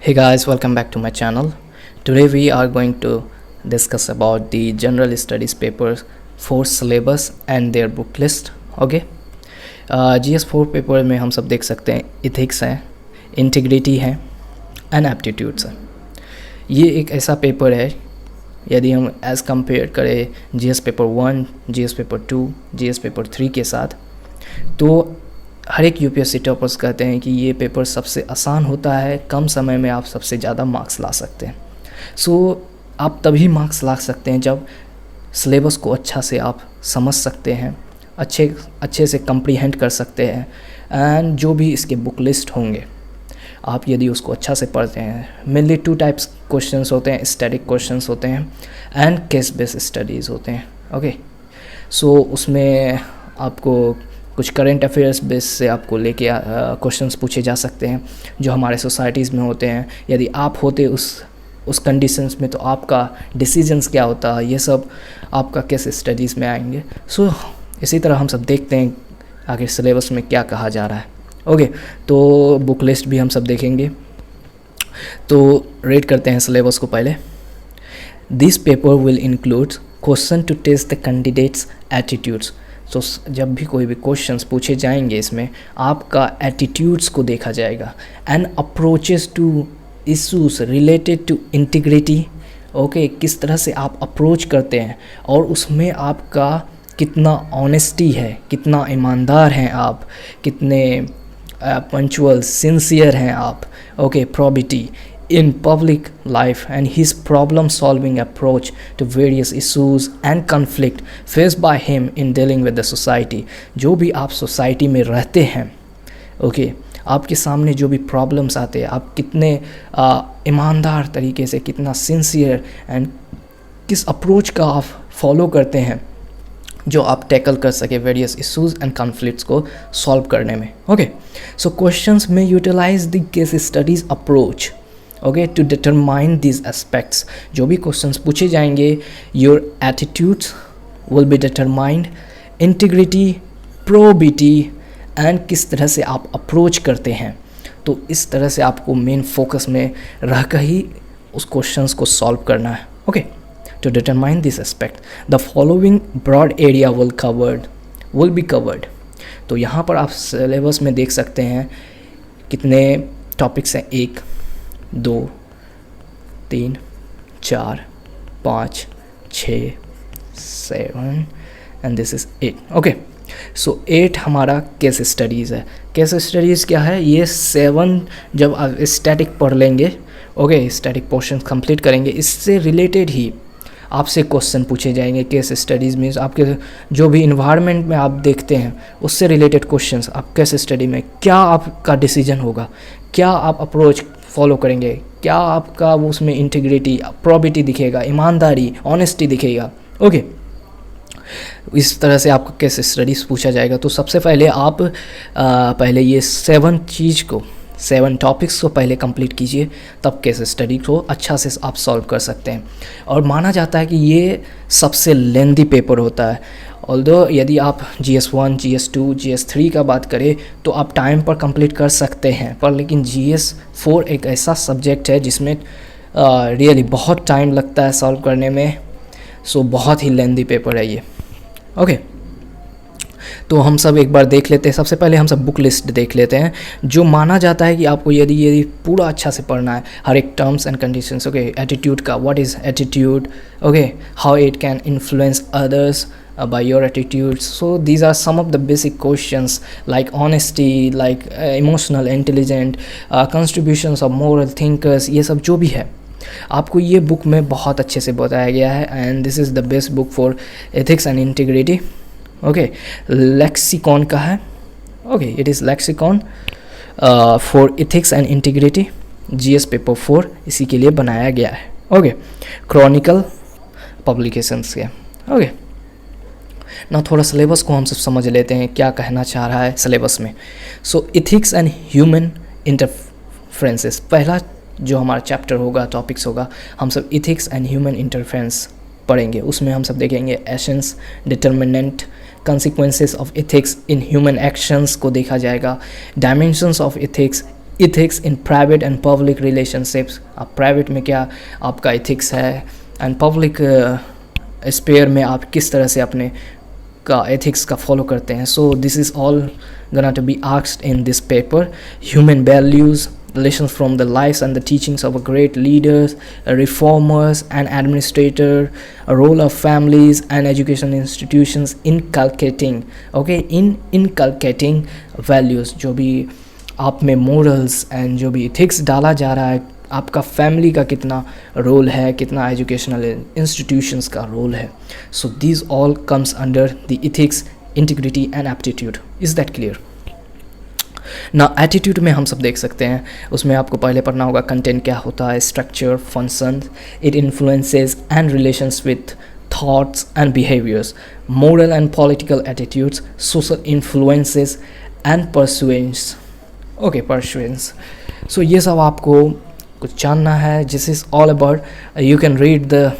Hey guys, welcome back to my channel. Today we are going to discuss about the general studies papers for syllabus and their book list. Okay. GS4 paper में हम सब देख सकते हैं ethics है, integrity है and aptitudes है. ये एक ऐसा पेपर है यदि हम एज़ कंपेयर करें GS paper 1, GS paper 2, GS paper 3 के साथ, तो हर एक यूपीएससी टॉपर्स कहते हैं कि ये पेपर सबसे आसान होता है, कम समय में आप सबसे ज़्यादा मार्क्स ला सकते हैं. आप तभी मार्क्स ला सकते हैं जब सिलेबस को अच्छा से आप समझ सकते हैं, अच्छे से कम्प्रीहेंड कर सकते हैं एंड जो भी इसके बुक लिस्ट होंगे आप यदि उसको अच्छा से पढ़ते हैं. मेनली 2 टाइप्स क्वेश्चंस होते हैं, स्टैटिक क्वेश्चंस होते हैं एंड केस बेस्ड स्टडीज़ होते हैं. ओके, उसमें आपको कुछ करंट अफेयर्स बेस से आपको लेके क्वेश्चंस पूछे जा सकते हैं जो हमारे सोसाइटीज़ में होते हैं. यदि आप होते उस कंडीशंस में तो आपका डिसीजंस क्या होता, ये सब आपका केस स्टडीज़ में आएंगे. इसी तरह हम सब देखते हैं आगे सिलेबस में क्या कहा जा रहा है. ओके, तो बुक लिस्ट भी हम सब देखेंगे. तो रेड करते हैं सिलेबस को पहले. This paper will include question to test the candidates attitudes. जब भी कोई भी क्वेश्चंस पूछे जाएंगे इसमें आपका एटीट्यूड्स को देखा जाएगा and approaches to issues related to integrity. Okay, किस तरह से आप अप्रोच करते हैं और उसमें आपका कितना ऑनेस्टी है, कितना ईमानदार हैं आप, कितने पंचुअल सिंसियर हैं आप. Okay, probity in public life and his problem solving approach to various issues and conflict faced by him in dealing with the society. जो भी आप सोसाइटी में रहते हैं, ओके, आपके सामने जो भी प्रॉब्लम्स आते हैं, आप कितने ईमानदार तरीके से, कितना सिंसियर एंड किस अप्रोच का आप फॉलो करते हैं जो आप टैकल कर सके वेरियस इश्यूज एंड कॉन्फ्लिक्ट्स को सॉल्व करने में. ओके, सो क्वेश्चंस में utilize the case studies approach. Okay, to determine this aspects. जो भी क्वेश्चंस पूछे जाएंगे, your attitudes will be determined, integrity, probity and किस तरह से आप अप्रोच करते हैं. तो इस तरह से आपको मेन फोकस में रहकर ही उस क्वेश्चंस को सॉल्व करना है. Okay, to determine this aspect the following broad area will be covered. तो यहाँ पर आप सिलेबस में देख सकते हैं कितने टॉपिक्स हैं. 1, 2, 3, 4, 5, 6, 7 एंड दिस इज़ 8. ओके, 8 हमारा केस स्टडीज़ है. केस स्टडीज़ क्या है? ये 7 जब आप स्टैटिक पढ़ लेंगे, ओके, स्टैटिक पोर्शन कंप्लीट करेंगे, इससे रिलेटेड ही आपसे क्वेश्चन पूछे जाएंगे. केस स्टडीज़ मीन्स आपके जो भी इन्वायरमेंट में आप देखते हैं उससे रिलेटेड क्वेश्चंस. आप केस स्टडी में क्या आपका डिसीजन होगा, क्या आप अप्रोच फॉलो करेंगे, क्या आपका वो उसमें इंटीग्रिटी, प्रोबिटी दिखेगा, ईमानदारी, ऑनेस्टी दिखेगा. ओके, इस तरह से आपका केस स्टडीज़ पूछा जाएगा. तो सबसे पहले आप पहले ये 7 टॉपिक्स को पहले कंप्लीट कीजिए, तब केस स्टडी को अच्छा से आप सॉल्व कर सकते हैं. और माना जाता है कि ये सबसे लेंदी पेपर होता है. ऑल्दो यदि आप GS1, GS2, GS3 का बात करें तो आप टाइम पर कंप्लीट कर सकते हैं, पर लेकिन GS4 एक ऐसा सब्जेक्ट है जिसमें रियली बहुत टाइम लगता है सॉल्व करने में. बहुत ही लेंदी पेपर है ये. ओके, तो हम सब एक बार देख लेते हैं. सबसे पहले हम सब बुक लिस्ट देख लेते हैं. जो माना जाता है कि आपको यदि पूरा अच्छा से पढ़ना है, हर एक terms and conditions. Okay, attitude का, what is attitude, okay, how it can influence others by your attitudes. So these are some of the basic questions like honesty, like emotional intelligent, contributions of moral thinkers. ये सब जो भी है आपको ये book में बहुत अच्छे से बताया गया है. And this is the best book for ethics and integrity. Okay, lexicon का है. Okay, it is lexicon for ethics and integrity, GS paper 4 इसी के लिए बनाया गया है. ओके, क्रॉनिकल पब्लिकेशंस के. ओके, ना थोड़ा सिलेबस को हम सब समझ लेते हैं क्या कहना चाह रहा है सिलेबस में. एथिक्स एंड ह्यूमन इंटरफेरेंसेस, पहला जो हमारा चैप्टर होगा, टॉपिक्स होगा, हम सब एथिक्स एंड ह्यूमन इंटरफेरेंस पढ़ेंगे. उसमें हम सब देखेंगे essence, determinant, consequences of ethics in human actions को देखा जाएगा. Dimensions of ethics ethics in private and public relationships, आप प्राइवेट में क्या आपका इथिक्स है एंड पब्लिक स्पेयर में आप किस तरह से अपने का एथिक्स का फॉलो करते हैं. सो this is all gonna to be asked in this paper. Human values, lessons from the lives and the teachings of a great leaders, reformers and administrator, a role of families and education institutions inculcating, okay, in inculcating values. जो भी आप में morals and जो भी ethics डाला जा रहा है, आपका फैमिली का कितना रोल है, कितना एजुकेशनल इंस्टीट्यूशंस का रोल है. सो this all comes under the ethics, integrity and aptitude. Is that clear? ना एटीट्यूड में हम सब देख सकते हैं, उसमें आपको पहले पढ़ना होगा कंटेंट क्या होता है, structure, function, it influences and relations with thoughts and behaviours, moral and political attitudes, social influences and persuasion. Okay, persuasion. So ये सब आपको कुछ जानना है. This is all about, you can read the,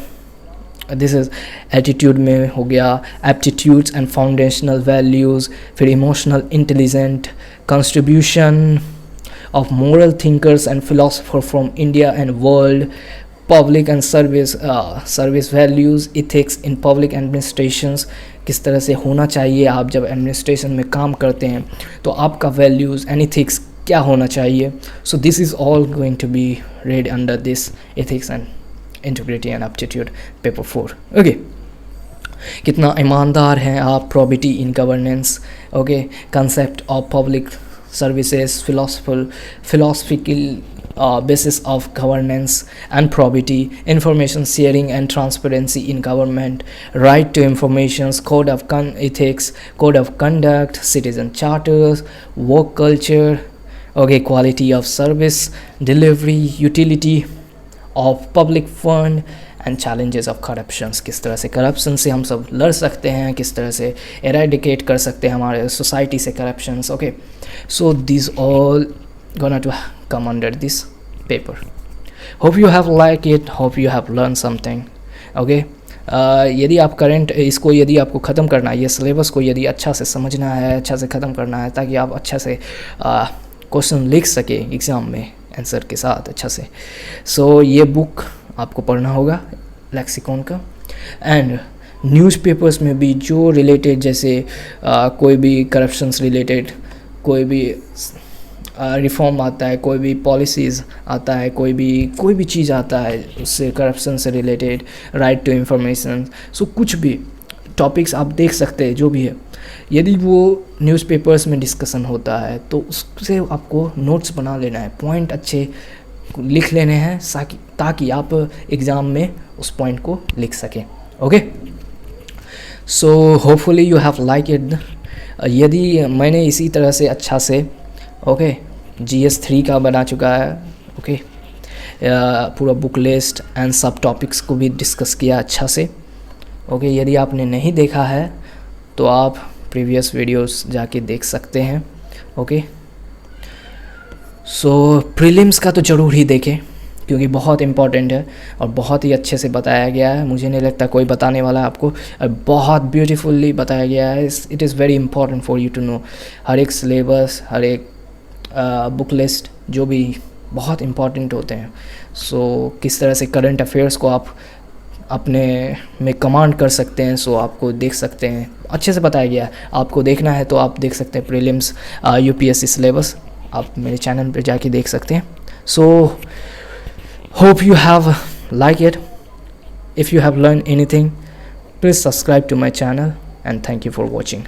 this is attitude में हो गया aptitudes and foundational values, फिर emotional intelligent, contribution of moral thinkers and philosopher from India and world, public and service values, ethics in public administrations, किस तरह से होना चाहिए आप जब एडमिनिस्ट्रेशन में काम करते हैं तो आपका वैल्यूज़ एंड इथिक्स क्या होना चाहिए. So this is all going to be read under this ethics and integrity and aptitude paper 4. Okay, कितना ईमानदार हैं आप, probity in governance, okay, concept of public services, philosophical basis of governance and probity, information sharing and transparency in government, right to information, code of ethics, code of conduct, citizen charters, work culture, okay, quality of service delivery, utility of public fund and challenges of corruptions, किस तरह से corruption से हम सब लड़ सकते हैं, किस तरह से एराडिकेट कर सकते हैं हमारे सोसाइटी से corruptions. Okay, so this all gonna to come under this paper. Hope you have like it, hope you have learn something. Okay, यदि आप करंट इसको यदि आपको ख़त्म करना है, ये सिलेबस को यदि अच्छा से समझना है, अच्छा से ख़त्म करना है, ताकि आप अच्छा से क्वेश्चन लिख सके एग्ज़ाम में आंसर के साथ अच्छा से. सो ये बुक आपको पढ़ना होगा लेक्सिकॉन का. एंड न्यूज़पेपर्स में भी जो रिलेटेड, जैसे कोई भी करप्शंस रिलेटेड कोई भी रिफॉर्म आता है, कोई भी पॉलिसीज़ आता है, कोई भी चीज़ आता है उससे करप्शन से रिलेटेड, राइट टू इंफॉर्मेशन, सो कुछ भी टॉपिक्स आप देख सकते हैं जो भी है. यदि वो न्यूज़पेपर्स में डिस्कशन होता है तो उससे आपको नोट्स बना लेना है, पॉइंट अच्छे लिख लेने हैं ताकि आप एग्ज़ाम में उस पॉइंट को लिख सकें. Okay, so hopefully you have like it. यदि मैंने इसी तरह से अच्छा से ओके GS 3 का बना चुका है, ओके, पूरा बुक लिस्ट एंड सब टॉपिक्स को भी डिस्कस किया अच्छा से. ओके, यदि आपने नहीं देखा है तो आप प्रीवियस वीडियोस जाके देख सकते हैं. ओके, सो प्रीलिम्स का तो ज़रूर ही देखें क्योंकि बहुत इम्पॉर्टेंट है और बहुत ही अच्छे से बताया गया है. मुझे नहीं लगता कोई बताने वाला है आपको, बहुत ब्यूटीफुली बताया गया है. It is very important for you to know. हर एक सिलेबस, हर एक बुक लिस्ट जो भी बहुत इम्पॉर्टेंट होते हैं. सो किस तरह से करंट अफेयर्स को आप अपने में कमांड कर सकते हैं, सो आपको देख सकते हैं, अच्छे से बताया गया है. आपको देखना है तो आप देख सकते हैं प्रीलिम्स UPSC सिलेबस, आप मेरे चैनल पे जाके देख सकते हैं. So hope you have like it. If you have learn anything, please subscribe to my channel and thank you for watching.